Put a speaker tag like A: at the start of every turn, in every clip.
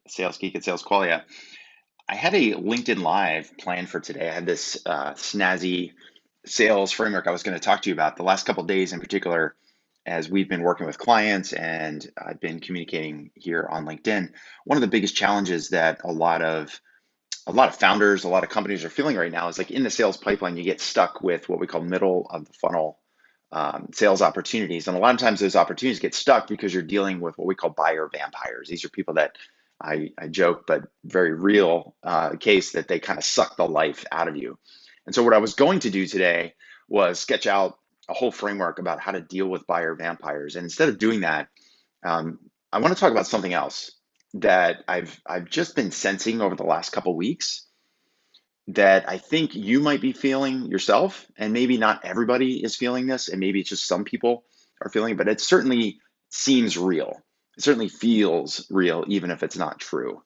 A: Sales Geek and Sales Qualia. I had a LinkedIn Live planned for today. I had this snazzy sales framework I was going to talk to you about the last couple of days in particular, as we've been working with clients and I've been communicating here on LinkedIn. One of the biggest challenges that a lot of founders, a lot of companies are feeling right now is like in the sales pipeline, you get stuck with what we call middle of the funnel sales opportunities. And a lot of times those opportunities get stuck because you're dealing with what we call buyer vampires. These are people that I joke, but very real case that they kind of suck the life out of you. And so what I was going to do today was sketch out a whole framework about how to deal with buyer vampires. And instead of doing that, um, I want to talk about something else that I've just been sensing over the last couple weeks that I think you might be feeling yourself, and maybe not everybody is feeling this, and maybe it's just some people are feeling it, but it certainly seems real. It certainly feels real, even if it's not true.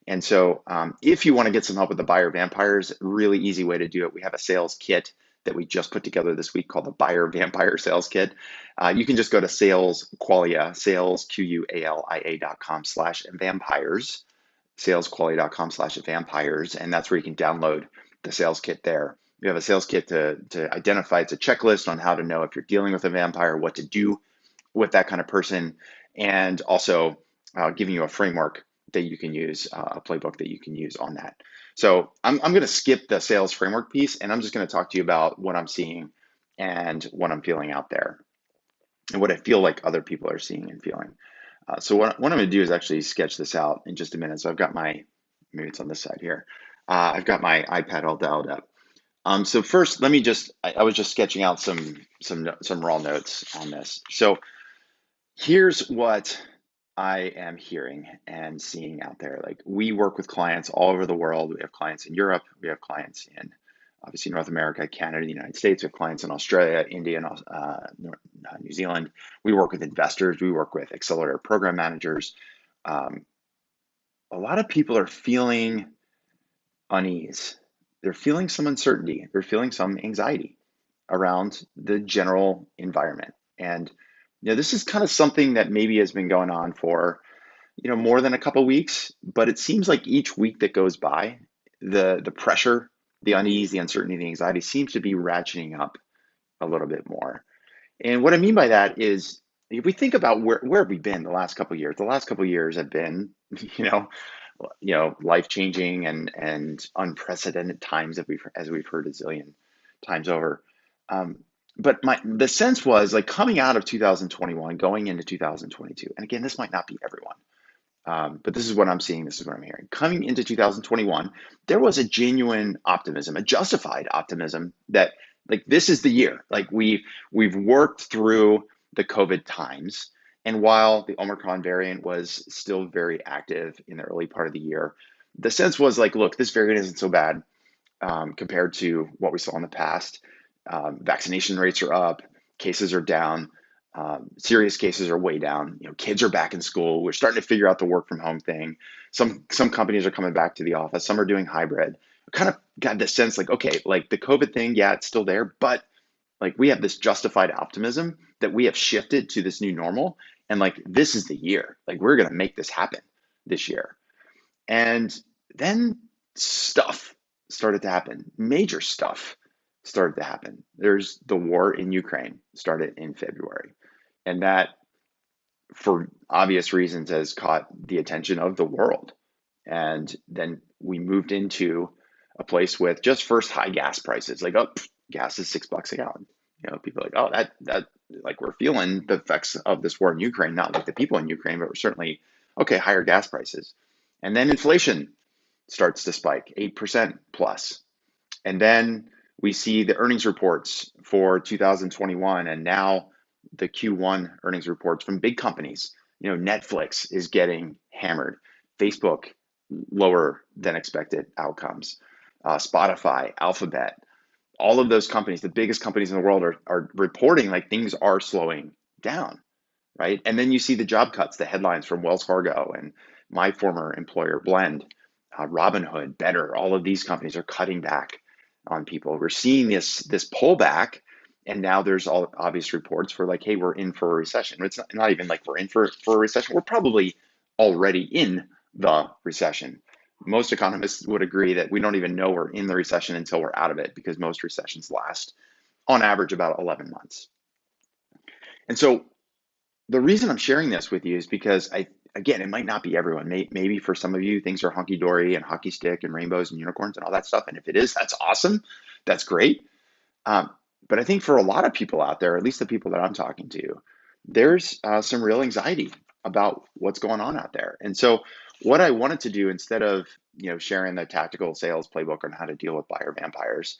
A: And so, if you want to get some help with the buyer vampires, really easy way to do it. We have a sales kit that we just put together this week called the Buyer Vampire Sales Kit. You can just go to salesqualia.com/vampires, salesqualia.com/vampires, and that's where you can download the sales kit there. We have a sales kit to identify, it's a checklist on how to know if you're dealing with a vampire, what to do with that kind of person, and also giving you a framework that you can use, a playbook that you can use on that. So I'm going to skip the sales framework piece, and I'm just going to talk to you about what I'm seeing and what I'm feeling out there and what I feel like other people are seeing and feeling. So what I'm going to do is actually sketch this out in just a minute. So I've got maybe it's on this side here. I've got my iPad all dialed up. So first, let me I was just sketching out some raw notes on this. So here's what I am hearing and seeing out there. Like, we work with clients all over the world. We have clients in Europe. We have clients in obviously North America, Canada, the United States. We have clients in Australia, India, and New Zealand. We work with investors. We work with accelerator program managers. Um, a lot of people are feeling unease. They're feeling some uncertainty. They're feeling some anxiety around the general environment. And this is kind of something that maybe has been going on for more than a couple weeks, but it seems like each week that goes by, the pressure, the unease, the uncertainty, the anxiety seems to be ratcheting up a little bit more. And what I mean by that is, if we think about where have we been the last couple of years, the last couple of years have been, you know, life changing and unprecedented times that we've heard a zillion times over. Um, but the sense was like coming out of 2021, going into 2022, and again, this might not be everyone. But this is what I'm seeing. This is what I'm hearing. Coming into 2021, there was a genuine optimism, a justified optimism that like this is the year. Like we've worked through the COVID times, and while the Omicron variant was still very active in the early part of the year, the sense was like, look, this variant isn't so bad compared to what we saw in the past. Vaccination rates are up, cases are down. Serious cases are way down. Kids are back in school. We're starting to figure out the work from home thing. Some companies are coming back to the office. Some are doing hybrid. I kind of got this sense like, okay, like the COVID thing, yeah, it's still there, but like we have this justified optimism that we have shifted to this new normal, and like this is the year. Like we're gonna make this happen this year. And then stuff started to happen. Major stuff started to happen. There's the war in Ukraine started in February. And that, for obvious reasons, has caught the attention of the world. And then we moved into a place with just first high gas prices. Like, oh, gas is $6 a gallon. People are like, oh, that like we're feeling the effects of this war in Ukraine, not like the people in Ukraine, but we're certainly, okay, higher gas prices. And then inflation starts to spike 8% plus. And then we see the earnings reports for 2021, and now the Q1 earnings reports from big companies. Netflix is getting hammered, Facebook, lower than expected outcomes, Spotify, Alphabet, all of those companies, the biggest companies in the world, are reporting like things are slowing down, right? And then you see the job cuts, the headlines from Wells Fargo and my former employer, Blend, Robinhood, Better, all of these companies are cutting back on people. We're seeing this pullback, and now there's all obvious reports for like, hey, we're in for a recession. It's not even like we're in for a recession. We're probably already in the recession. Most economists would agree that we don't even know we're in the recession until we're out of it, because most recessions last on average about 11 months. And so the reason I'm sharing this with you is because again, it might not be everyone. Maybe for some of you, things are hunky-dory and hockey stick and rainbows and unicorns and all that stuff. And if it is, that's awesome. That's great. Um, but I think for a lot of people out there, at least the people that I'm talking to, there's some real anxiety about what's going on out there. And so what I wanted to do, instead of sharing the tactical sales playbook on how to deal with buyer vampires,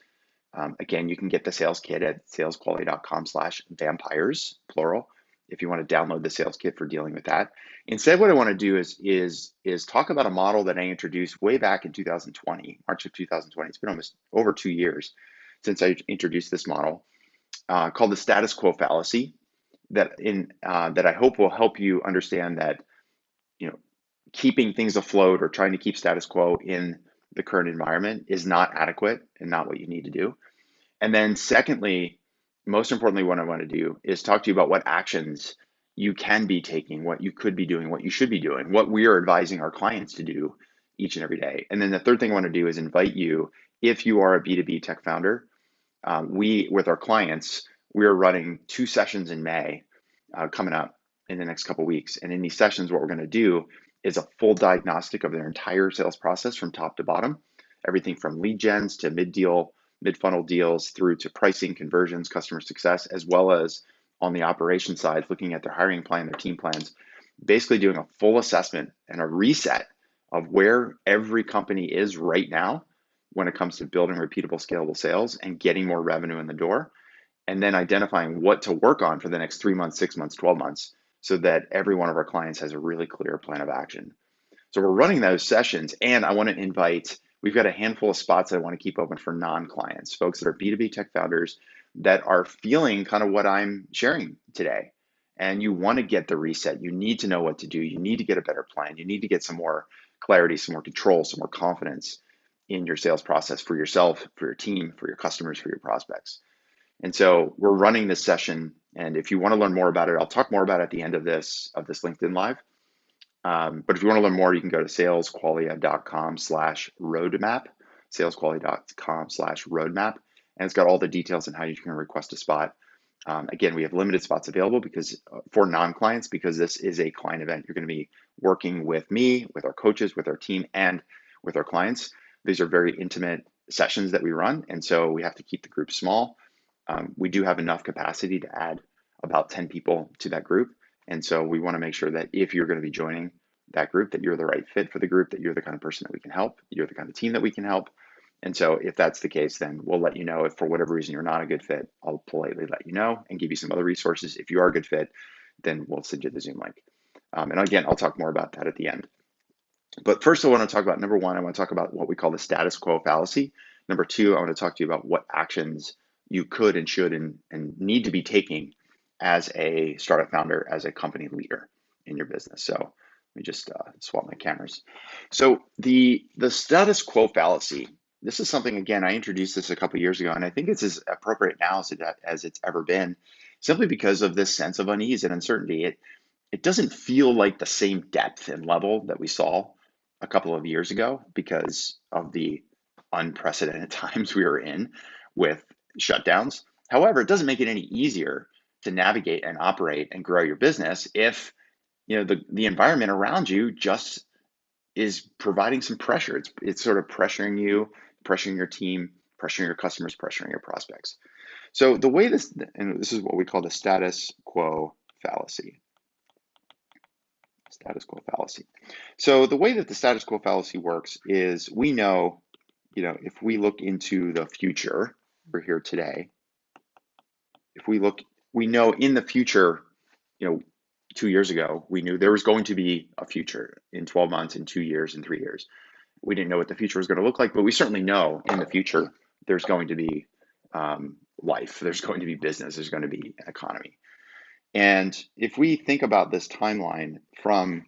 A: again, you can get the sales kit at salesquality.com/vampires, plural, if you want to download the sales kit for dealing with that. Instead, what I want to do is talk about a model that I introduced way back in 2020, March of 2020. It's been almost over 2 years since I introduced this model, called the status quo fallacy, that I hope will help you understand that keeping things afloat or trying to keep status quo in the current environment is not adequate and not what you need to do. And then secondly, most importantly, what I want to do is talk to you about what actions you can be taking, what you could be doing, what you should be doing, what we are advising our clients to do each and every day. And then the third thing I want to do is invite you, if you are a B2B tech founder, with our clients, we are running 2 sessions in May coming up in the next couple of weeks. And in these sessions, what we're going to do is a full diagnostic of their entire sales process from top to bottom, everything from lead gens to mid-funnel deals through to pricing, conversions, customer success, as well as on the operation side, looking at their hiring plan, their team plans, basically doing a full assessment and a reset of where every company is right now when it comes to building repeatable, scalable sales and getting more revenue in the door, and then identifying what to work on for the next 3 months, 6 months, 12 months, so that every one of our clients has a really clear plan of action. So we're running those sessions, and I want to invite, we've got a handful of spots that I want to keep open for non-clients, folks that are B2B tech founders that are feeling kind of what I'm sharing today. And you want to get the reset. You need to know what to do. You need to get a better plan. You need to get some more clarity, some more control, some more confidence in your sales process for yourself, for your team, for your customers, for your prospects. And so we're running this session. And if you want to learn more about it, I'll talk more about it at the end of this LinkedIn Live. But if you want to learn more, you can go to salesqualia.com/roadmap, salesqualia.com/roadmap, and it's got all the details on how you can request a spot. Again, we have limited spots available because for non-clients, because this is a client event. You're going to be working with me, with our coaches, with our team, and with our clients. These are very intimate sessions that we run, and so we have to keep the group small. We do have enough capacity to add about 10 people to that group. And so we want to make sure that if you're going to be joining that group, that you're the right fit for the group, that you're the kind of person that we can help, you're the kind of team that we can help. And so if that's the case, then we'll let you know. If for whatever reason you're not a good fit, I'll politely let you know and give you some other resources. If you are a good fit, then we'll send you the Zoom link. And again, I'll talk more about that at the end. But first, I want to talk about, number one, I want to talk about what we call the status quo fallacy. Number two, I want to talk to you about what actions you could and should and need to be taking as a startup founder, as a company leader in your business. So let me just swap my cameras. So the status quo fallacy, this is something, again, I introduced this a couple of years ago, and I think it's as appropriate now as it's ever been, simply because of this sense of unease and uncertainty. It doesn't feel like the same depth and level that we saw a couple of years ago because of the unprecedented times we were in with shutdowns. However, it doesn't make it any easier to navigate and operate and grow your business if the environment around you just is providing some pressure. It's sort of pressuring you, pressuring your team, pressuring your customers, pressuring your prospects. So the way this is what we call the status quo fallacy. Status quo fallacy. So the way that the status quo fallacy works is we know, if we look into the future, we're here today. We know in the future, 2 years ago, we knew there was going to be a future in 12 months, in 2 years, in 3 years. We didn't know what the future was going to look like, but we certainly know in the future there's going to be life, there's going to be business, there's going to be an economy. And if we think about this timeline from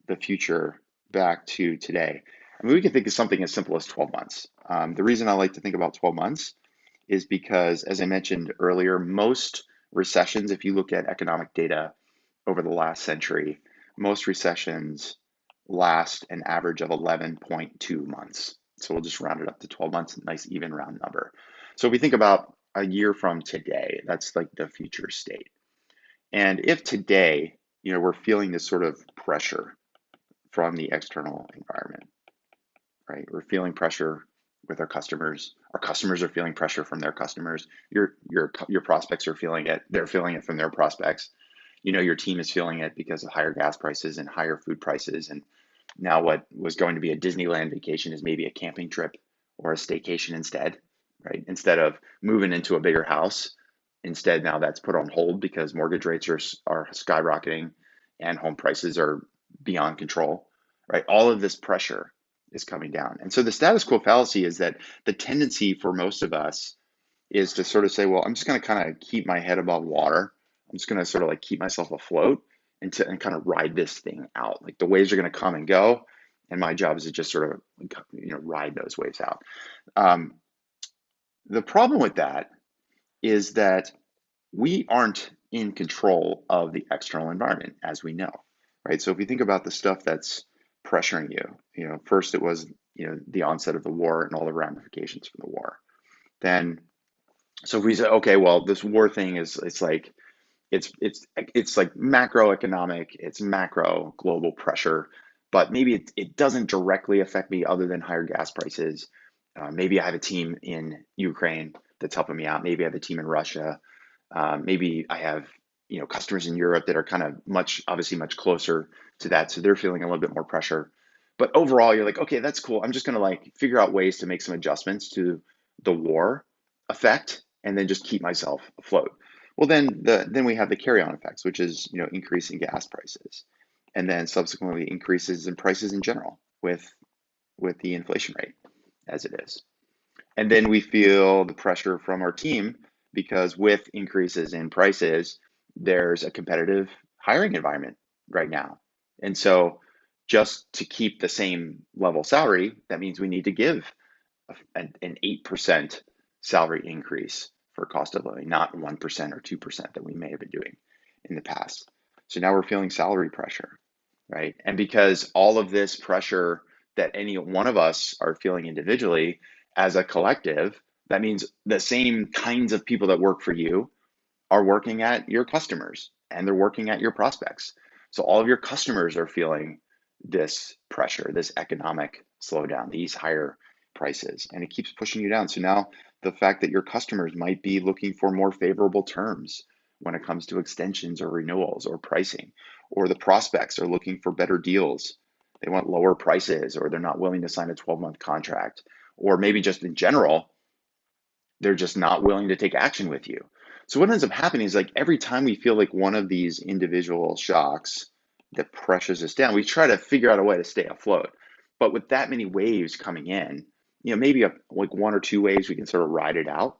A: the future back to today, we can think of something as simple as 12 months. The reason I like to think about 12 months is because, as I mentioned earlier, most recessions, if you look at economic data over the last century, most recessions last an average of 11.2 months. So we'll just round it up to 12 months, a nice even round number. So if we think about a year from today, that's like the future state. And if today, we're feeling this sort of pressure from the external environment, right? We're feeling pressure with our customers. Our customers are feeling pressure from their customers. Your prospects are feeling it. They're feeling it from their prospects. Your team is feeling it because of higher gas prices and higher food prices. And now what was going to be a Disneyland vacation is maybe a camping trip or a staycation instead, right? Instead of moving into a bigger house, instead now that's put on hold because mortgage rates are skyrocketing and home prices are beyond control, right? All of this pressure is coming down. And so the status quo fallacy is that the tendency for most of us is to sort of say, well, I'm just going to kind of keep my head above water. I'm just going to sort of like keep myself afloat and kind of ride this thing out. Like the waves are going to come and go, and my job is to just sort of ride those waves out. The problem with that is that we aren't in control of the external environment, as we know, right? So if you think about the stuff that's pressuring you, first it was the onset of the war and all the ramifications from the war. Then, so if we say, okay, well, this war thing it's like macroeconomic, it's macro global pressure, but maybe it doesn't directly affect me other than higher gas prices. Maybe I have a team in Ukraine that's helping me out. Maybe I have a team in Russia. Maybe I have customers in Europe that are kind of obviously much closer to that, so they're feeling a little bit more pressure. But overall, you're like, okay, that's cool. I'm just gonna like figure out ways to make some adjustments to the war effect, and then just keep myself afloat. Well, then we have the carry-on effects, which is increasing gas prices, and then subsequently increases in prices in general with the inflation rate as it is. And then we feel the pressure from our team because with increases in prices, there's a competitive hiring environment right now. And so just to keep the same level salary, that means we need to give an 8% salary increase for cost of living, not 1% or 2% that we may have been doing in the past. So now we're feeling salary pressure, right? And because all of this pressure that any one of us are feeling individually as a collective, that means the same kinds of people that work for you are working at your customers and they're working at your prospects. So all of your customers are feeling this pressure, this economic slowdown, these higher prices, and it keeps pushing you down. So now the fact that your customers might be looking for more favorable terms when it comes to extensions or renewals or pricing, or the prospects are looking for better deals. They want lower prices, or they're not willing to sign a 12-month contract, or maybe just in general, they're just not willing to take action with you. So what ends up happening is like every time we feel like one of these individual shocks that pressures us down, we try to figure out a way to stay afloat. But with that many waves coming in, maybe like one or two waves, we can sort of ride it out.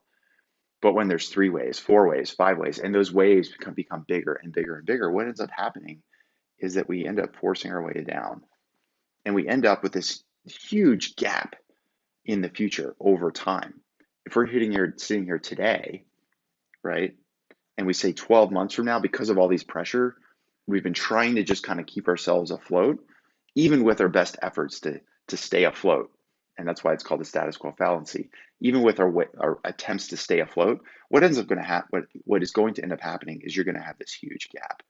A: But when there's 3 waves, 4 waves, 5 waves, and those waves become bigger and bigger and bigger, what ends up happening is that we end up forcing our way down. And we end up with this huge gap in the future over time. If we're sitting here today, right, and we say 12 months from now, because of all these pressure, we've been trying to just kind of keep ourselves afloat, even with our best efforts to stay afloat. And that's why it's called the status quo fallacy. Even with our attempts to stay afloat, what ends up going to happen, what is going to end up happening is you're going to have this huge gap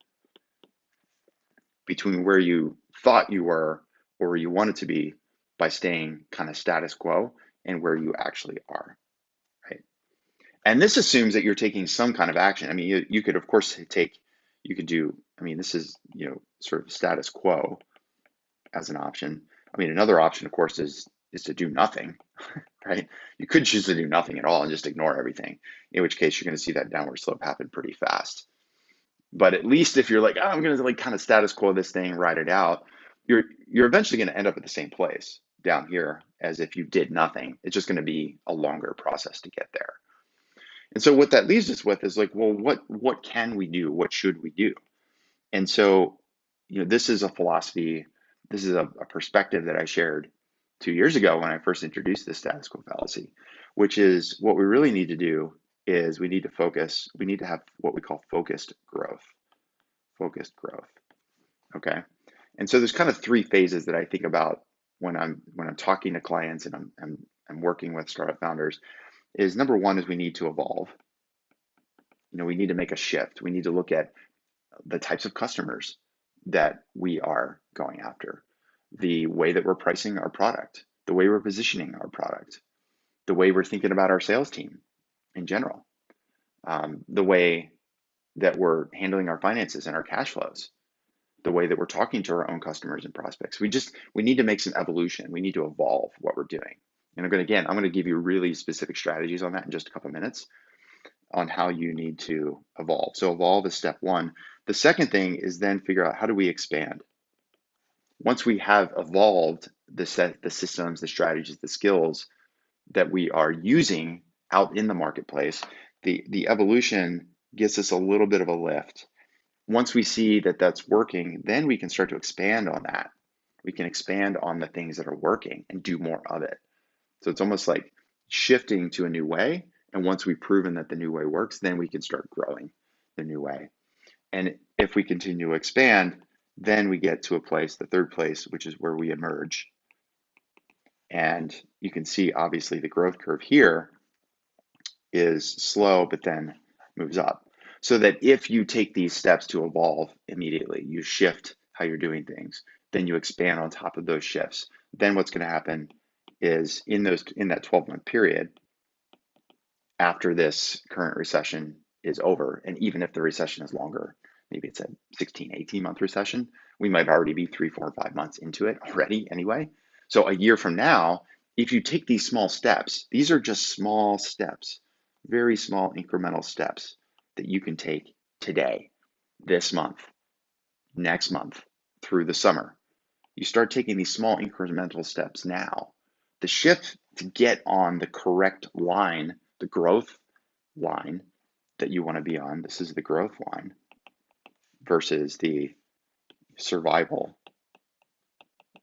A: between where you thought you were or where you wanted to be by staying kind of status quo and where you actually are, right? And this assumes that you're taking some kind of action. I mean, you could, of course, this is, sort of status quo as an option. I mean, another option, of course, is to do nothing, right? You could choose to do nothing at all and just ignore everything, in which case you're going to see that downward slope happen pretty fast. But at least if you're like, oh, I'm going to like kind of status quo this thing, ride it out, you're eventually going to end up at the same place down here as if you did nothing. It's just going to be a longer process to get there. And so what that leaves us with is like, well, what can we do? What should we do? And so, this is a philosophy, this is a perspective that I shared 2 years ago when I first introduced the status quo fallacy, which is what we really need to do is we need to focus, we need to have what we call focused growth, okay? And so there's kind of three phases that I think about when I'm talking to clients and I'm working with startup founders. Is number one is we need to evolve. We need to make a shift. We need to look at the types of customers that we are going after, the way that we're pricing our product, the way we're positioning our product, the way we're thinking about our sales team in general, the way that we're handling our finances and our cash flows, the way that we're talking to our own customers and prospects. We need to make some evolution. We need to evolve what we're doing. And I'm going to give you really specific strategies on that in just a couple of minutes on how you need to evolve. So evolve is step one. The second thing is then figure out how do we expand. Once we have evolved the systems, the strategies, the skills that we are using out in the marketplace, the evolution gives us a little bit of a lift. Once we see that that's working, then we can start to expand on that. We can expand on the things that are working and do more of it. So it's almost like shifting to a new way. And once we've proven that the new way works, then we can start growing the new way. And if we continue to expand, then we get to a place, the third place, which is where we emerge. And you can see, obviously, the growth curve here is slow, but then moves up. So that if you take these steps to evolve immediately, you shift how you're doing things, then you expand on top of those shifts. Then what's going to happen is in that 12-month period, after this current recession is over, and even if the recession is longer, maybe it's a 16, 18-month recession, we might already be 3, 4, 5 months into it already anyway. So a year from now, if you take these small steps, these are just small steps, very small incremental steps that you can take today, this month, next month, through the summer. You start taking these small incremental steps now. The shift to get on the correct line, the growth line that you want to be on, this is the growth line, versus the survival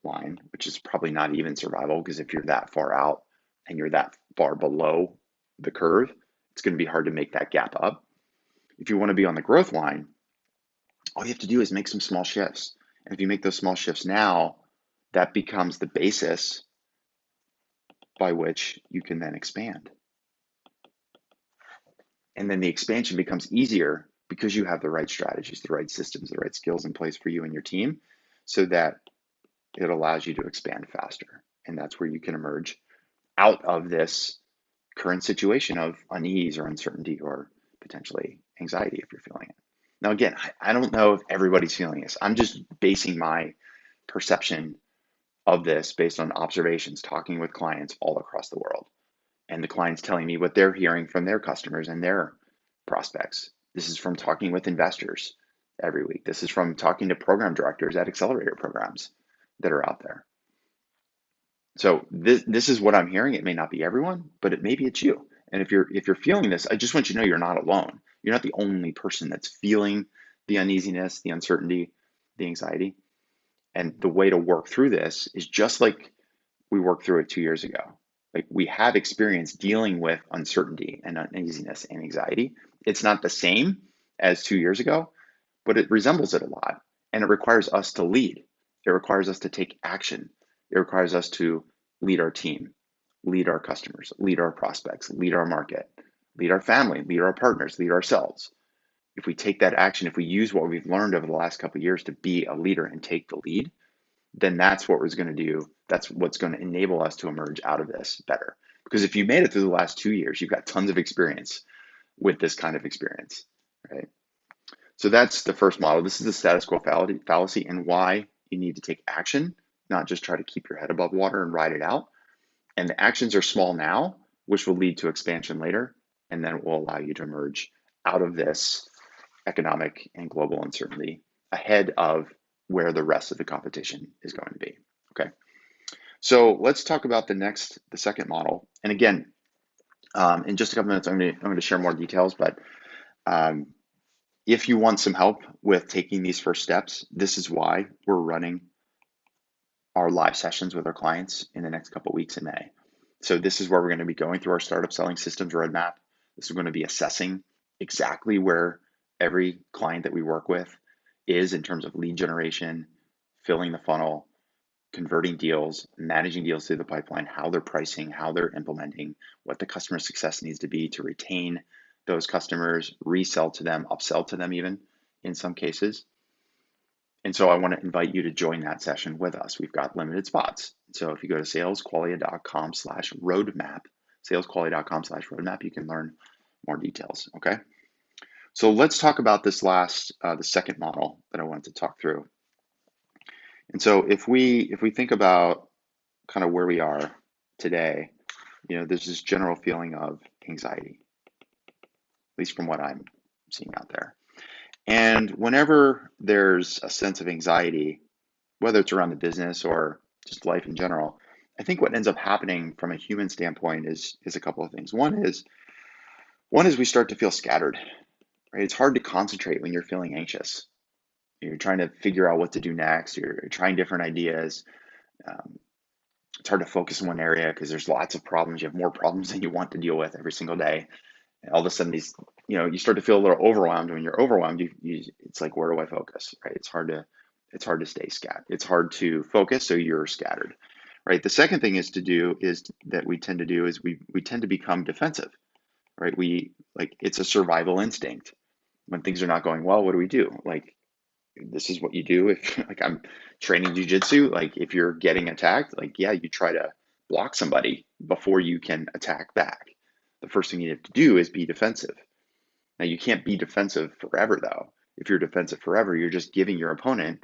A: line, which is probably not even survival, because if you're that far out and you're that far below the curve, it's going to be hard to make that gap up. If you want to be on the growth line, all you have to do is make some small shifts. And if you make those small shifts now, that becomes the basis by which you can then expand. And then the expansion becomes easier because you have the right strategies, the right systems, the right skills in place for you and your team, so that it allows you to expand faster. And that's where you can emerge out of this current situation of unease or uncertainty or potentially anxiety if you're feeling it. Now, again, I don't know if everybody's feeling this. I'm just basing my perception of this based on observations, talking with clients all across the world, and the clients telling me what they're hearing from their customers and their prospects. This is from talking with investors every week. This is from talking to program directors at accelerator programs that are out there. So this is what I'm hearing. It may not be everyone, but maybe it's you. And if you're feeling this, I just want you to know you're not alone. You're not the only person that's feeling the uneasiness, the uncertainty, the anxiety. And the way to work through this is just like we worked through it 2 years ago. Like, we have experience dealing with uncertainty and uneasiness and anxiety. It's not the same as 2 years ago, but it resembles it a lot. And it requires us to lead. It requires us to take action. It requires us to lead our team, lead our customers, lead our prospects, lead our market, lead our family, lead our partners, lead ourselves. If we take that action, if we use what we've learned over the last couple of years to be a leader and take the lead, then that's what we're going to do. That's what's going to enable us to emerge out of this better. Because if you made it through the last 2 years, you've got tons of experience with this kind of experience, right? So that's the first model. This is the status quo fallacy and why you need to take action, not just try to keep your head above water and ride it out. And the actions are small now, which will lead to expansion later, and then it will allow you to emerge out of this economic and global uncertainty ahead of where the rest of the competition is going to be. Okay, so let's talk about the second model. And again, in just a couple minutes, I'm going to share more details. But if you want some help with taking these first steps, this is why we're running our live sessions with our clients in the next couple of weeks in May. So this is where we're going to be going through our startup selling systems roadmap. This is going to be assessing exactly where every client that we work with is in terms of lead generation, filling the funnel, converting deals, managing deals through the pipeline, how they're pricing, how they're implementing, what the customer success needs to be to retain those customers, resell to them, upsell to them even in some cases. And so I want to invite you to join that session with us. We've got limited spots. So if you go to salesqualia.com/roadmap, salesqualia.com/roadmap, you can learn more details, okay? So let's talk about this last, the second model that I wanted to talk through. And so if we think about kind of where we are today, there's this general feeling of anxiety, at least from what I'm seeing out there. And whenever there's a sense of anxiety, whether it's around the business or just life in general, I think what ends up happening from a human standpoint is a couple of things. One is we start to feel scattered, right? It's hard to concentrate when you're feeling anxious. You're trying to figure out what to do next. You're trying different ideas. Um, it's hard to focus in one area because there's lots of problems. You have more problems than you want to deal with every single day. And all of a sudden, you start to feel a little overwhelmed. When you're overwhelmed, it's like, where do I focus, right? It's hard to stay scattered. It's hard to focus, so you're scattered, right? The second thing is that we tend to do is we tend to become defensive, right? It's a survival instinct. When things are not going well, what do we do? Like, this is what you do if like I'm training jujitsu. Like if you're getting attacked, like yeah, you try to block somebody before you can attack back. The first thing you have to do is be defensive. Now you can't be defensive forever though. If you're defensive forever, you're just giving your opponent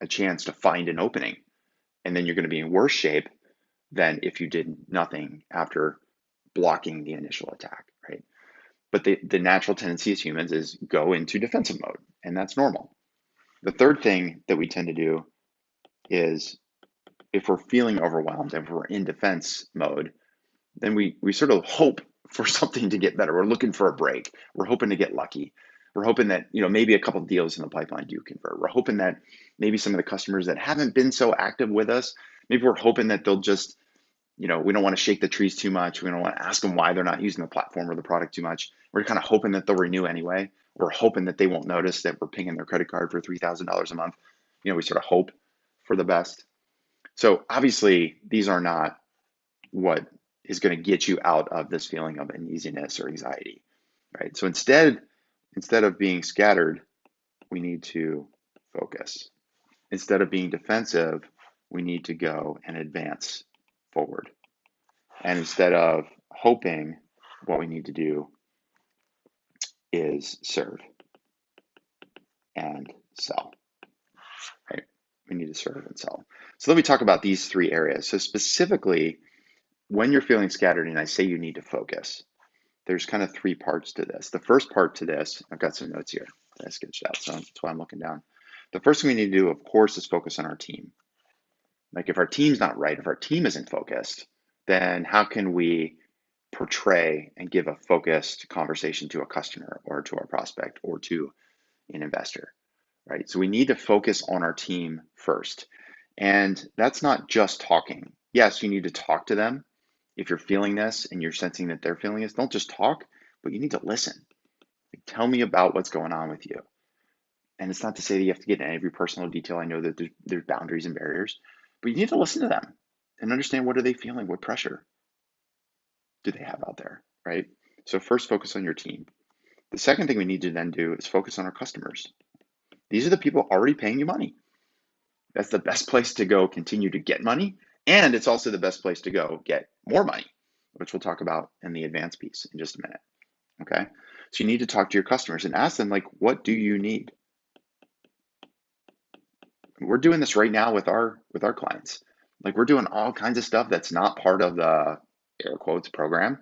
A: a chance to find an opening, and then you're going to be in worse shape than if you did nothing after blocking the initial attack, right? But the natural tendency as humans is go into defensive mode, and that's normal. The third thing that we tend to do is if we're feeling overwhelmed and if we're in defense mode, then we sort of hope for something to get better. We're looking for a break. We're hoping to get lucky. We're hoping that, maybe a couple of deals in the pipeline do convert. We're hoping that maybe some of the customers that haven't been so active with us, maybe we're hoping that they'll just, we don't want to shake the trees too much. We don't want to ask them why they're not using the platform or the product too much. We're kind of hoping that they'll renew anyway. We're hoping that they won't notice that we're pinging their credit card for $3,000 a month. We sort of hope for the best. So obviously, these are not what is going to get you out of this feeling of uneasiness or anxiety, right? So instead of being scattered, we need to focus. Instead of being defensive, we need to go and advance forward. And instead of hoping, what we need to do is serve and sell, right? We need to serve and sell. So let me talk about these three areas. So specifically, when you're feeling scattered and I say you need to focus, there's kind of three parts to this. The first part to this, I've got some notes here that I sketched out, so that's why I'm looking down. The first thing we need to do, of course, is focus on our team. Like if our team's not right, if our team isn't focused, then how can we portray and give a focused conversation to a customer or to our prospect or to an investor, right? So we need to focus on our team first. And that's not just talking. Yes, you need to talk to them. If you're feeling this and you're sensing that they're feeling this, don't just talk, but you need to listen. Like, tell me about what's going on with you. And it's not to say that you have to get into every personal detail. I know that there's boundaries and barriers, but you need to listen to them and understand, what are they feeling? What pressure do they have out there, right? So first, focus on your team. The second thing we need to then do is focus on our customers. These are the people already paying you money. That's the best place to go continue to get money. And it's also the best place to go get more money, which we'll talk about in the advanced piece in just a minute. Okay. So you need to talk to your customers and ask them, like, what do you need? We're doing this right now with our clients. Like, we're doing all kinds of stuff that's not part of the air quotes program,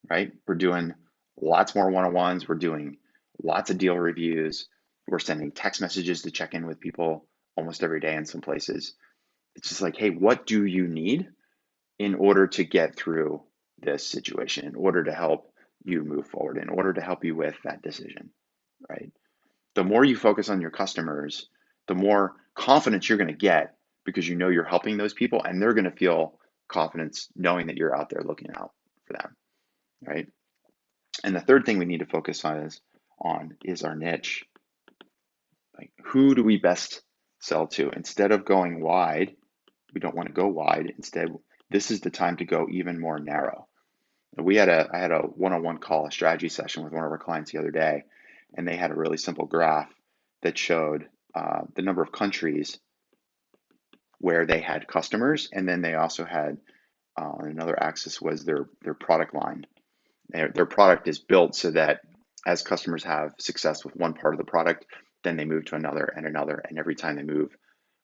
A: right? We're doing lots more one-on-ones. We're doing lots of deal reviews. We're sending text messages to check in with people almost every day in some places. It's just like, hey, what do you need in order to get through this situation, in order to help you move forward, in order to help you with that decision, right? The more you focus on your customers, the more confidence you're going to get, because you know you're helping those people and they're going to feel confidence knowing that you're out there looking out for them, right? And the third thing we need to focus on is our niche. Like, who do we best sell to. Instead of going wide, we don't want to go wide. Instead, this is the time to go even more narrow. I had a one-on-one call, a strategy session with one of our clients the other day, and they had a really simple graph that showed the number of countries where they had customers, and then they also had another axis was their product line. Their product is built so that as customers have success with one part of the product, then they move to another and another, and every time they move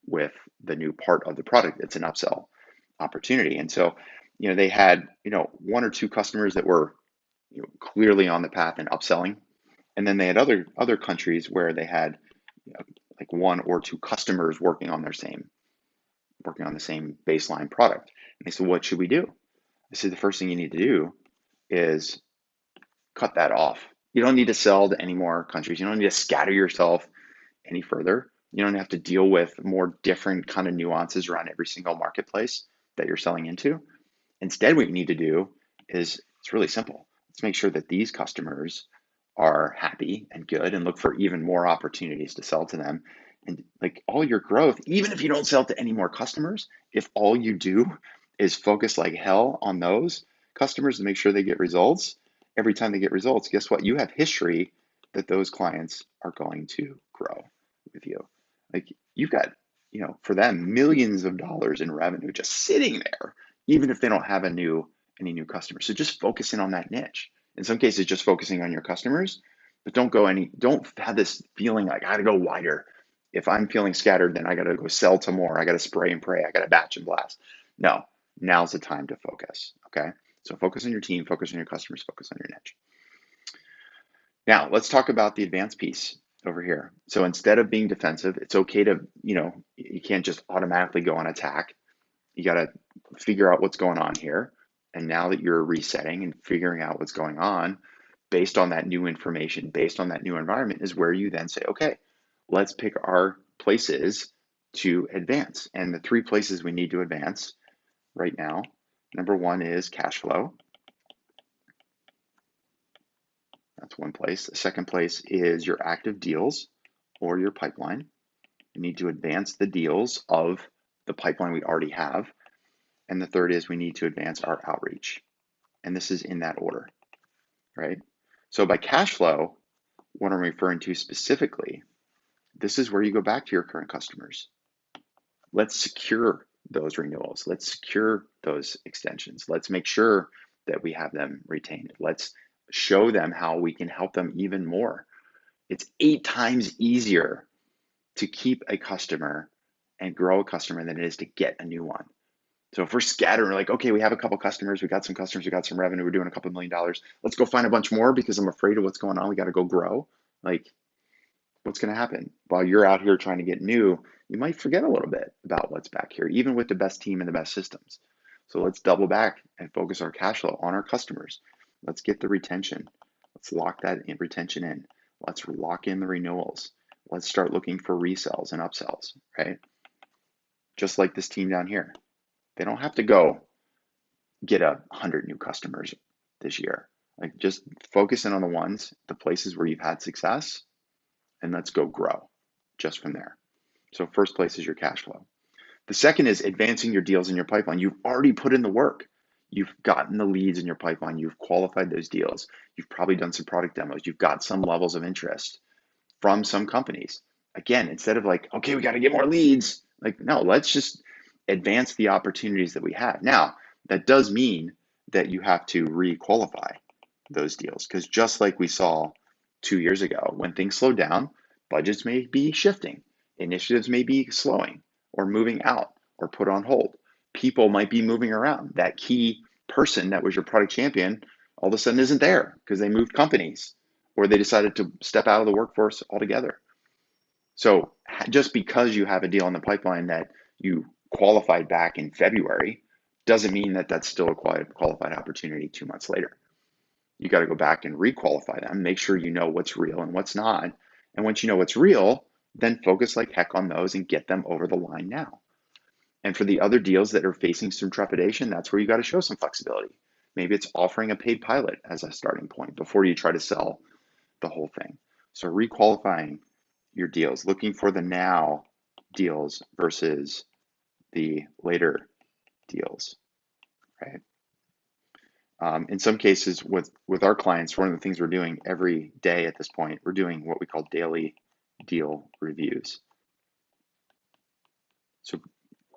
A: with the new part of the product, it's an upsell opportunity. And so, they had, one or two customers that were, clearly on the path and upselling. And then they had other countries where they had, like one or two customers working on the same baseline product. And they said, what should we do? I said, the first thing you need to do is cut that off. You don't need to sell to any more countries. You don't need to scatter yourself any further. You don't have to deal with more different kind of nuances around every single marketplace that you're selling into. Instead, what you need to do is, it's really simple. Let's make sure that these customers are happy and good and look for even more opportunities to sell to them. And like all your growth, even if you don't sell to any more customers, if all you do is focus like hell on those customers to make sure they get results, every time they get results, guess what? You have history that those clients are going to grow with you. Like you've got, for them, millions of dollars in revenue just sitting there, even if they don't have any new customers. So just focusing on that niche. In some cases, just focusing on your customers, but don't have this feeling like I gotta go wider. If I'm feeling scattered, then I gotta go sell to more. I gotta spray and pray. I gotta batch and blast. No, now's the time to focus. Okay. So focus on your team, focus on your customers, focus on your niche. Now let's talk about the advanced piece over here. So instead of being defensive, it's okay to, you can't just automatically go on attack. You got to figure out what's going on here. And now that you're resetting and figuring out what's going on based on that new information, based on that new environment, is where you then say, okay, let's pick our places to advance. And the three places we need to advance right now, number one is cash flow. That's one place. The second place is your active deals or your pipeline. We need to advance the deals of the pipeline we already have. And the third is we need to advance our outreach. And this is in that order, right? So by cash flow, what I'm referring to specifically, this is where you go back to your current customers. Let's secure those renewals. Let's secure those extensions. Let's make sure that we have them retained. Let's show them how we can help them even more. It's 8 times easier to keep a customer and grow a customer than it is to get a new one. So if we're scattered, we're like, okay, we have a couple customers, we got some customers, we got some revenue, we're doing a couple $1 million. Let's go find a bunch more because I'm afraid of what's going on. We got to go grow. Like, what's going to happen? While you're out here trying to get new, you might forget a little bit about what's back here, even with the best team and the best systems. So let's double back and focus our cash flow on our customers. Let's get the retention. Let's lock that retention in. Let's lock in the renewals. Let's start looking for resells and upsells, right? Just like this team down here. They don't have to go get 100 new customers this year. Like just focus in on the places where you've had success, and let's go grow just from there. So first place is your cash flow. The second is advancing your deals in your pipeline. You've already put in the work. You've gotten the leads in your pipeline. You've qualified those deals. You've probably done some product demos. You've got some levels of interest from some companies. Again, instead of like, okay, we got to get more leads. Like, no, let's just advance the opportunities that we have. Now, that does mean that you have to re-qualify those deals, because just like we saw 2 years ago, when things slow down, budgets may be shifting, initiatives may be slowing or moving out or put on hold. People might be moving around. That key person that was your product champion all of a sudden isn't there because they moved companies or they decided to step out of the workforce altogether. So just because you have a deal in the pipeline that you qualified back in February doesn't mean that that's still a qualified opportunity 2 months later. You got to go back and re-qualify them, make sure you know what's real and what's not. And once you know what's real, then focus like heck on those and get them over the line now. And for the other deals that are facing some trepidation, that's where you got to show some flexibility. Maybe it's offering a paid pilot as a starting point before you try to sell the whole thing. So re-qualifying your deals, looking for the now deals versus the later deals, right? In some cases with our clients, one of the things we're doing every day at this point, we're doing what we call daily deal reviews. So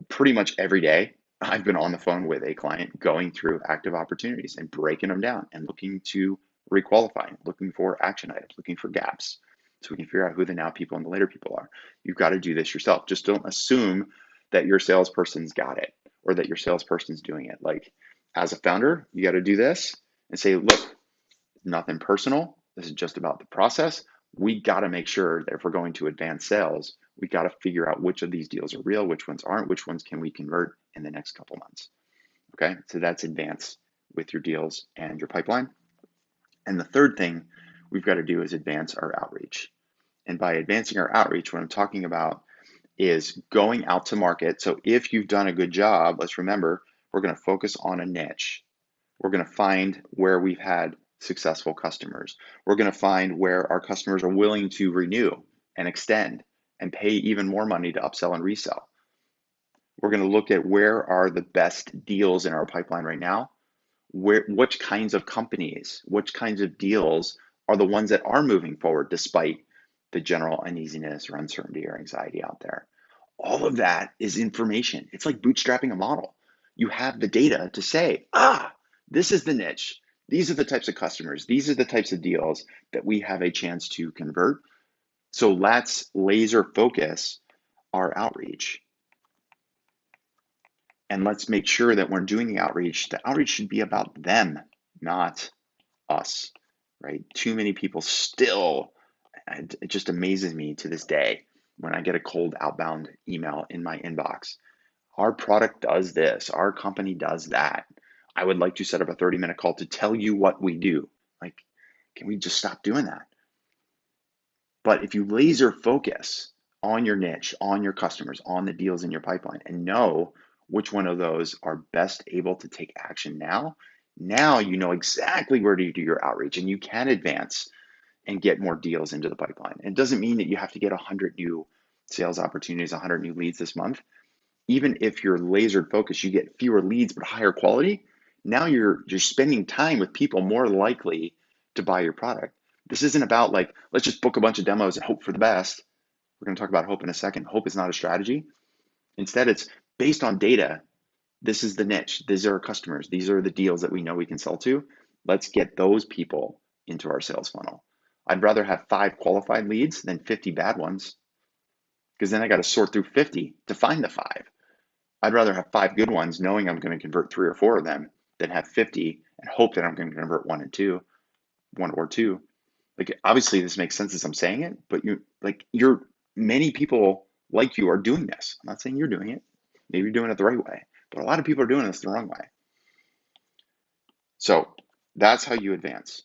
A: pretty much every day, I've been on the phone with a client going through active opportunities and breaking them down and looking to requalify, looking for action items, looking for gaps, so we can figure out who the now people and the later people are. You've got to do this yourself. Just don't assume that your salesperson's got it or that your salesperson's doing it. Like, as a founder, you got to do this and say, look, nothing personal. This is just about the process. We got to make sure that if we're going to advance sales, we got to figure out which of these deals are real, which ones aren't, which ones can we convert in the next couple months. Okay, so that's advance with your deals and your pipeline. And the third thing we've got to do is advance our outreach. And by advancing our outreach, what I'm talking about is going out to market. So if you've done a good job, let's remember, we're going to focus on a niche. We're going to find where we've had successful customers. We're going to find where our customers are willing to renew and extend and pay even more money to upsell and resell. We're going to look at where are the best deals in our pipeline right now, which kinds of companies, which kinds of deals are the ones that are moving forward despite the general uneasiness or uncertainty or anxiety out there. All of that is information. It's like bootstrapping a model. You have the data to say, this is the niche. These are the types of customers. These are the types of deals that we have a chance to convert. So let's laser focus our outreach. And let's make sure that when doing the outreach should be about them, not us, right? Too many people still, it just amazes me to this day when I get a cold outbound email in my inbox. Our product does this, our company does that. I would like to set up a 30-minute call to tell you what we do. Like, can we just stop doing that? But if you laser focus on your niche, on your customers, on the deals in your pipeline, and know which one of those are best able to take action now you know exactly where to do your outreach and you can advance and get more deals into the pipeline. It doesn't mean that you have to get 100 new sales opportunities, 100 new leads this month. Even if you're laser focused, you get fewer leads but higher quality. Now you're spending time with people more likely to buy your product. This isn't about like, let's just book a bunch of demos and hope for the best. We're going to talk about hope in a second. Hope is not a strategy. Instead, it's based on data. This is the niche. These are our customers. These are the deals that we know we can sell to. Let's get those people into our sales funnel. I'd rather have 5 qualified leads than 50 bad ones, because then I got to sort through 50 to find the 5. I'd rather have 5 good ones knowing I'm going to convert 3 or 4 of them than have 50 and hope that I'm going to convert 1 or 2. Like, obviously this makes sense as I'm saying it, but many people like you are doing this. I'm not saying you're doing it. Maybe you're doing it the right way, but a lot of people are doing this the wrong way. So that's how you advance.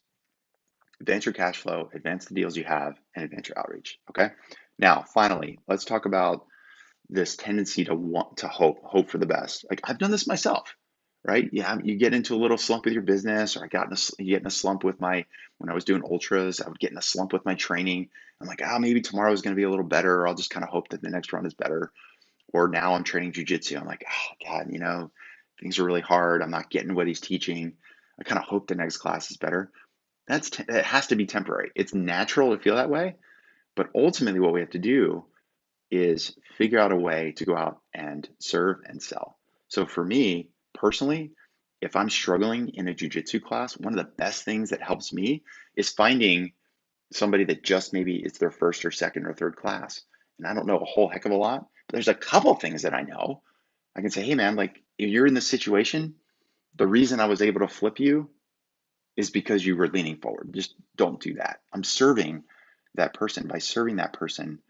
A: Advance your cash flow, advance the deals you have, and advance your outreach, okay? Now, finally, let's talk about this tendency to want to hope for the best. Like, I've done this myself, right? You get into a little slump with your business, or you get in a slump with when I was doing ultras, I would get in a slump with my training. I'm like, maybe tomorrow is going to be a little better, or I'll just kind of hope that the next run is better. Or now I'm training jujitsu. I'm like, God, things are really hard. I'm not getting what he's teaching. I kind of hope the next class is better. It has to be temporary. It's natural to feel that way, but ultimately what we have to do is figure out a way to go out and serve and sell. So for me personally, if I'm struggling in a jujitsu class, one of the best things that helps me is finding somebody that just maybe it's their first or second or third class. And I don't know a whole heck of a lot, but there's a couple things that I know. I can say, hey man, like, if you're in this situation, the reason I was able to flip you is because you were leaning forward. Just don't do that. I'm serving that person. By serving that person,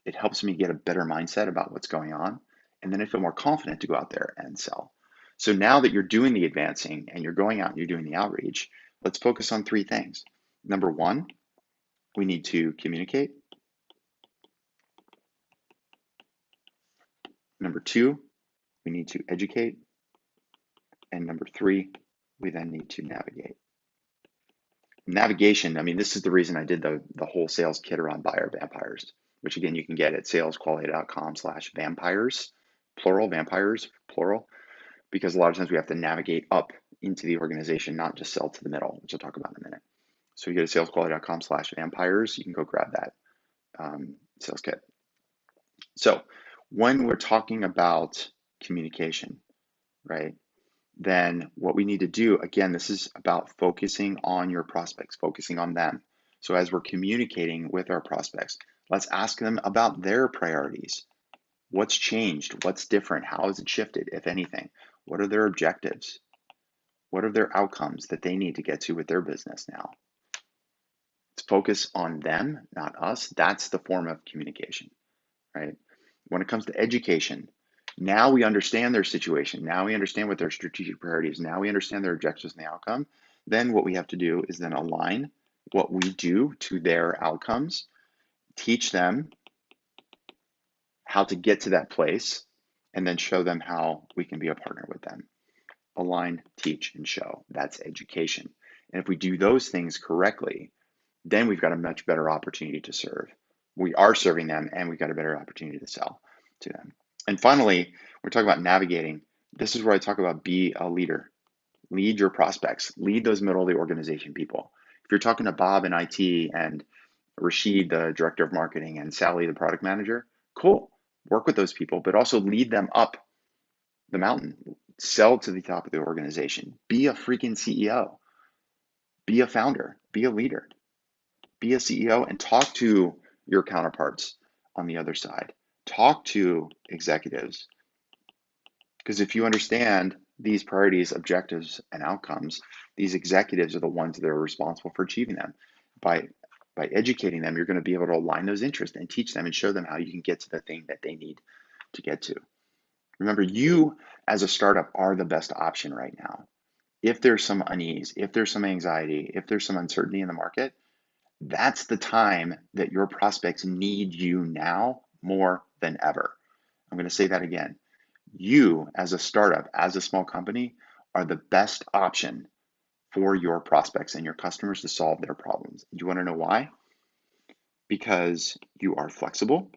A: it helps me get a better mindset about what's going on. And then I feel more confident to go out there and sell. So now that you're doing the advancing and you're going out and you're doing the outreach, let's focus on 3 things. Number 1, we need to communicate. Number 2, we need to educate. And number 3, we then need to navigate. Navigation, I mean, this is the reason I did the whole sales kit around buyer vampires. which again, you can get at salesquality.com/vampires, plural, vampires, plural, because a lot of times we have to navigate up into the organization, not just sell to the middle, which I'll talk about in a minute. So you go to salesquality.com/vampires, you can go grab that sales kit. So when we're talking about communication, right, then what we need to do, again, this is about focusing on your prospects, focusing on them. So as we're communicating with our prospects, let's ask them about their priorities. What's changed? What's different? How has it shifted, if anything? What are their objectives? What are their outcomes that they need to get to with their business now? Let's focus on them, not us. That's the form of communication, right? When it comes to education, now we understand their situation. Now we understand what their strategic priorities. Now we understand their objectives and the outcome. Then what we have to do is then align what we do to their outcomes, teach them how to get to that place, and then show them how we can be a partner with them. Align, teach, and show. That's education. And if we do those things correctly, then we've got a much better opportunity to serve. We are serving them, and we've got a better opportunity to sell to them. And finally, we're talking about navigating. This is where I talk about be a leader. Lead your prospects. Lead those middle of the organization people. If you're talking to Bob in IT and Rashid, the director of marketing, and Sally, the product manager, cool. Work with those people, but also lead them up the mountain. Sell to the top of the organization. Be a freaking CEO. Be a founder. Be a leader. Be a CEO and talk to your counterparts on the other side. Talk to executives. Because if you understand these priorities, objectives, and outcomes, these executives are the ones that are responsible for achieving them. By educating them, you're going to be able to align those interests and teach them and show them how you can get to the thing that they need to get to. Remember, you as a startup are the best option right now. If there's some unease, if there's some anxiety, if there's some uncertainty in the market, that's the time that your prospects need you now more than ever. I'm going to say that again. You as a startup, as a small company, are the best option for your prospects and your customers to solve their problems. Do you want to know why? Because you are flexible,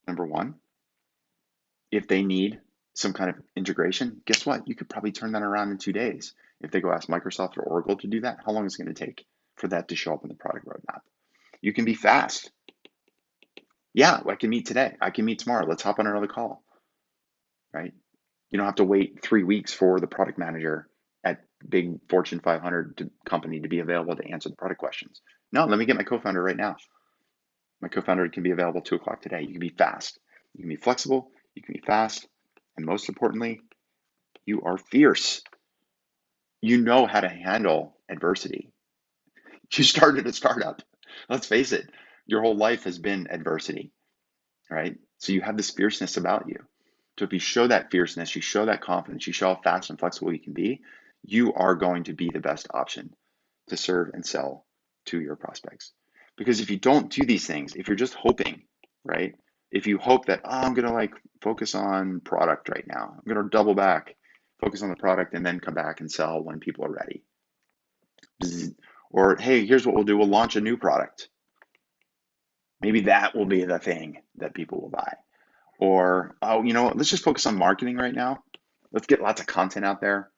A: number one. If they need some kind of integration, guess what? You could probably turn that around in 2 days. If they go ask Microsoft or Oracle to do that, how long is it going to take for that to show up in the product roadmap? You can be fast. Yeah, I can meet today. I can meet tomorrow. Let's hop on another call, right? You don't have to wait 3 weeks for the product manager at big Fortune 500 company to be available to answer the product questions. No, let me get my co-founder right now. My co-founder can be available 2 o'clock today. You can be fast. You can be flexible. You can be fast. And most importantly, you are fierce. You know how to handle adversity. You started a startup. Let's face it, your whole life has been adversity, right? So you have this fierceness about you. So if you show that fierceness, you show that confidence, you show how fast and flexible you can be, you are going to be the best option to serve and sell to your prospects. Because if you don't do these things, if you're just hoping, right? If you hope that, oh, I'm going to focus on product right now, I'm going to double back, focus on the product, and then come back and sell when people are ready. Or, hey, here's what we'll do. We'll launch a new product. Maybe that will be the thing that people will buy. Or, oh, you know what? Let's just focus on marketing right now. Let's get lots of content out there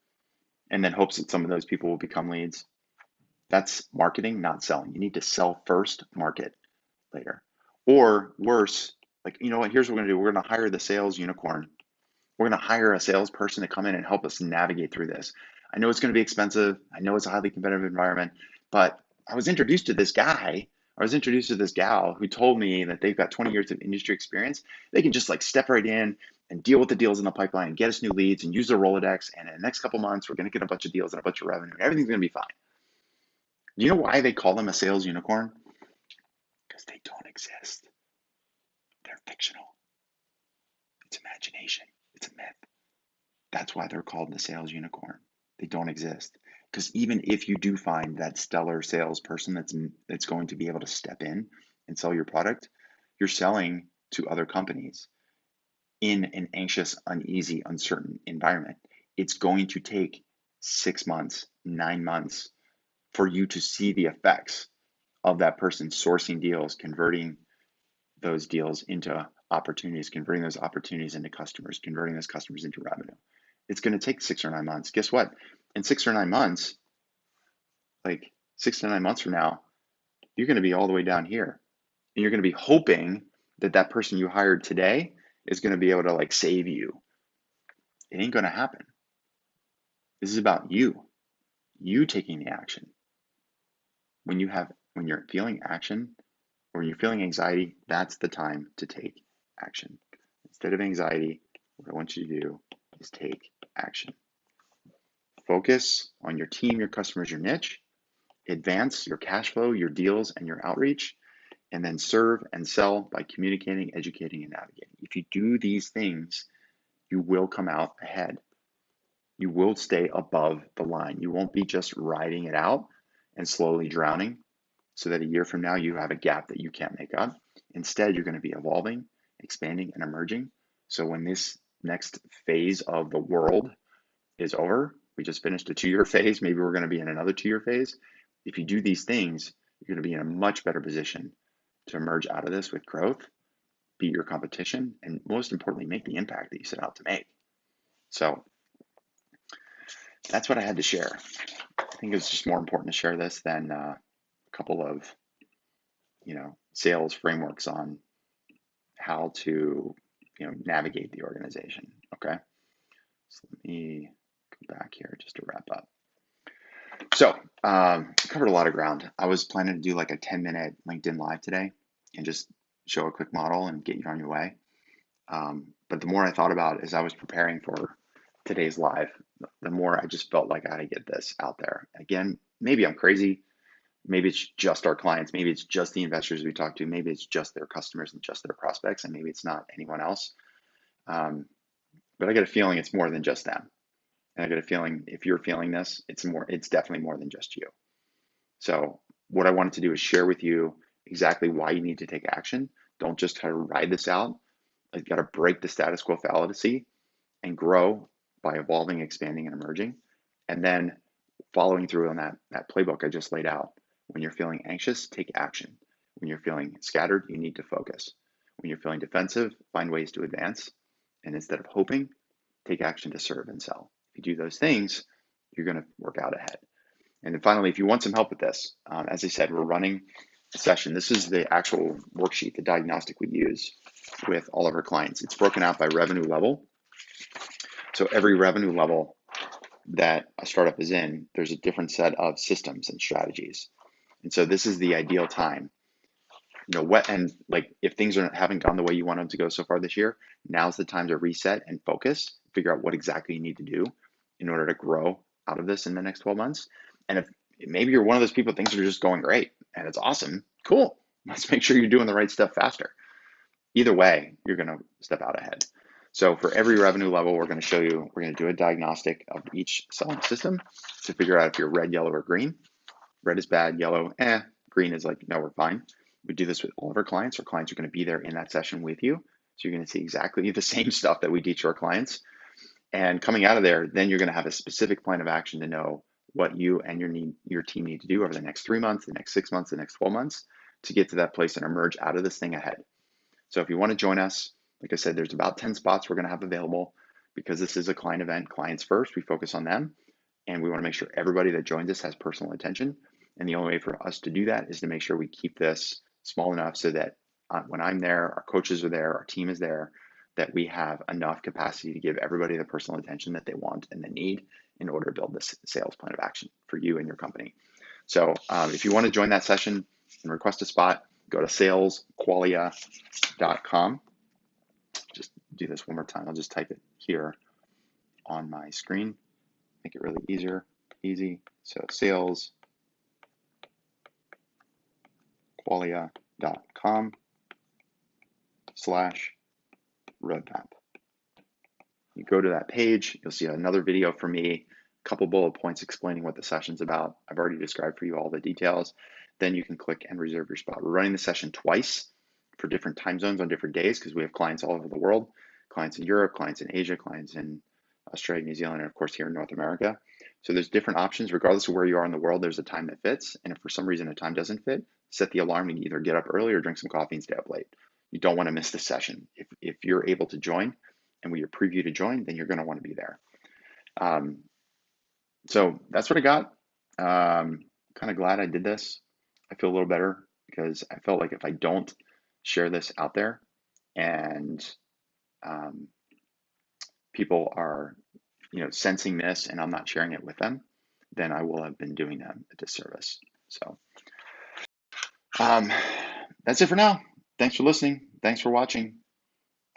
A: and then hopes that some of those people will become leads. That's marketing, not selling. You need to sell first, market later. Or worse, you know what? Here's what we're going to do. We're going to hire the sales unicorn. We're going to hire a salesperson to come in and help us navigate through this. I know it's going to be expensive. I know it's a highly competitive environment, but I was introduced to this guy. I was introduced to this gal who told me that they've got 20 years of industry experience. They can just step right in and deal with the deals in the pipeline and get us new leads and use their Rolodex. And in the next couple months, we're going to get a bunch of deals and a bunch of revenue and everything's going to be fine. Do you know why they call them a sales unicorn? Because they don't exist. They're fictional. It's imagination. It's a myth. That's why they're called the sales unicorn. They don't exist. Because even if you do find that stellar salesperson that's going to be able to step in and sell your product, you're selling to other companies in an anxious, uneasy, uncertain environment. It's going to take 6 months, 9 months for you to see the effects of that person sourcing deals, converting those deals into opportunities, converting those opportunities into customers, converting those customers into revenue. It's going to take 6 or 9 months. Guess what? In 6 or 9 months, like 6 to 9 months from now, you're going to be all the way down here. And you're going to be hoping that that person you hired today is going to be able to like save you. It ain't going to happen. This is about you taking the action. When you're feeling action, or when you're feeling anxiety, that's the time to take action. Instead of anxiety, what I want you to do is take action. Focus on your team, your customers, your niche. Advance your cash flow, your deals, and your outreach. And then serve and sell by communicating, educating, and navigating. If you do these things, you will come out ahead. You will stay above the line. You won't be just riding it out and slowly drowning so that a year from now you have a gap that you can't make up. Instead, you're going to be evolving, expanding, and emerging. So when this next phase of the world is over, we just finished a 2-year phase, maybe we're going to be in another 2-year phase. If you do these things, you're going to be in a much better position to emerge out of this with growth, beat your competition, and most importantly, make the impact that you set out to make. So that's what I had to share. I think it's just more important to share this than a couple of, sales frameworks on how to, navigate the organization. Okay. So let me go back here just to wrap up. So covered a lot of ground. I was planning to do like a 10-minute LinkedIn Live today and just show a quick model and get you on your way. But the more I thought about it as I was preparing for today's live, the more I just felt like I had to get this out there. Again, maybe I'm crazy. Maybe it's just our clients. Maybe it's just the investors we talk to. Maybe it's just their customers and just their prospects. And maybe it's not anyone else. But I get a feeling it's more than just them. And I get a feeling if you're feeling this, it's definitely more than just you. So what I wanted to do is share with you exactly why you need to take action. Don't just try to ride this out. You've got to break the status quo fallacy and grow by evolving, expanding, and emerging. And then following through on that playbook I just laid out. When you're feeling anxious, take action. When you're feeling scattered, you need to focus. When you're feeling defensive, find ways to advance. And instead of hoping, take action to serve and sell. If you do those things, you're going to work out ahead. And then finally, if you want some help with this, as I said, we're running a session. This is the actual worksheet, the diagnostic we use with all of our clients. It's broken out by revenue level. So every revenue level that a startup is in, there's a different set of systems and strategies. And so this is the ideal time. If things haven't gone the way you want them to go so far this year, now's the time to reset and focus, figure out what exactly you need to do in order to grow out of this in the next 12 months. And if maybe you're one of those people, things are just going great and it's awesome, cool. Let's make sure you're doing the right stuff faster. Either way, you're going to step out ahead. So for every revenue level, we're going to do a diagnostic of each selling system to figure out if you're red, yellow, or green. Red is bad, yellow, green is like, no, we're fine. We do this with all of our clients. Our clients are going to be there in that session with you. So you're going to see exactly the same stuff that we teach our clients. And coming out of there, then you're going to have a specific plan of action to know what you and your team need to do over the next 3 months, the next 6 months, the next 12 months to get to that place and emerge out of this thing ahead. So if you want to join us, like I said, there's about 10 spots we're going to have available because this is a client event, clients first. We focus on them. And we want to make sure everybody that joins us has personal attention. And the only way for us to do that is to make sure we keep this small enough so that when I'm there, our coaches are there, our team is there, that we have enough capacity to give everybody the personal attention that they want and they need in order to build this sales plan of action for you and your company. So if you want to join that session and request a spot, go to salesqualia.com. Just do this one more time. I'll just type it here on my screen. Make it really easy. So salesqualia.com/roadmap. You go to that page, you'll see another video from me, a couple bullet points explaining what the session's about. I've already described for you all the details. Then you can click and reserve your spot. We're running the session twice for different time zones on different days because we have clients all over the world, clients in Europe, clients in Asia, clients in Australia, New Zealand, and of course here in North America. So there's different options. Regardless of where you are in the world, there's a time that fits. And if for some reason a time doesn't fit, set the alarm and either get up early or drink some coffee and stay up late. You don't want to miss this session. If you're able to join and we preview to join, then you're going to want to be there. So that's what I got. Kind of glad I did this. I feel a little better because I felt like if I don't share this out there and people are, sensing this and I'm not sharing it with them, then I will have been doing them a disservice. So that's it for now. Thanks for listening. Thanks for watching.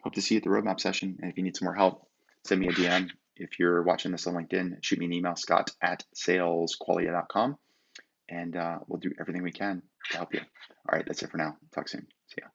A: Hope to see you at the roadmap session. And if you need some more help, send me a DM. If you're watching this on LinkedIn, shoot me an email, scott@salesqualia.com, and we'll do everything we can to help you. All right, that's it for now. Talk soon. See ya.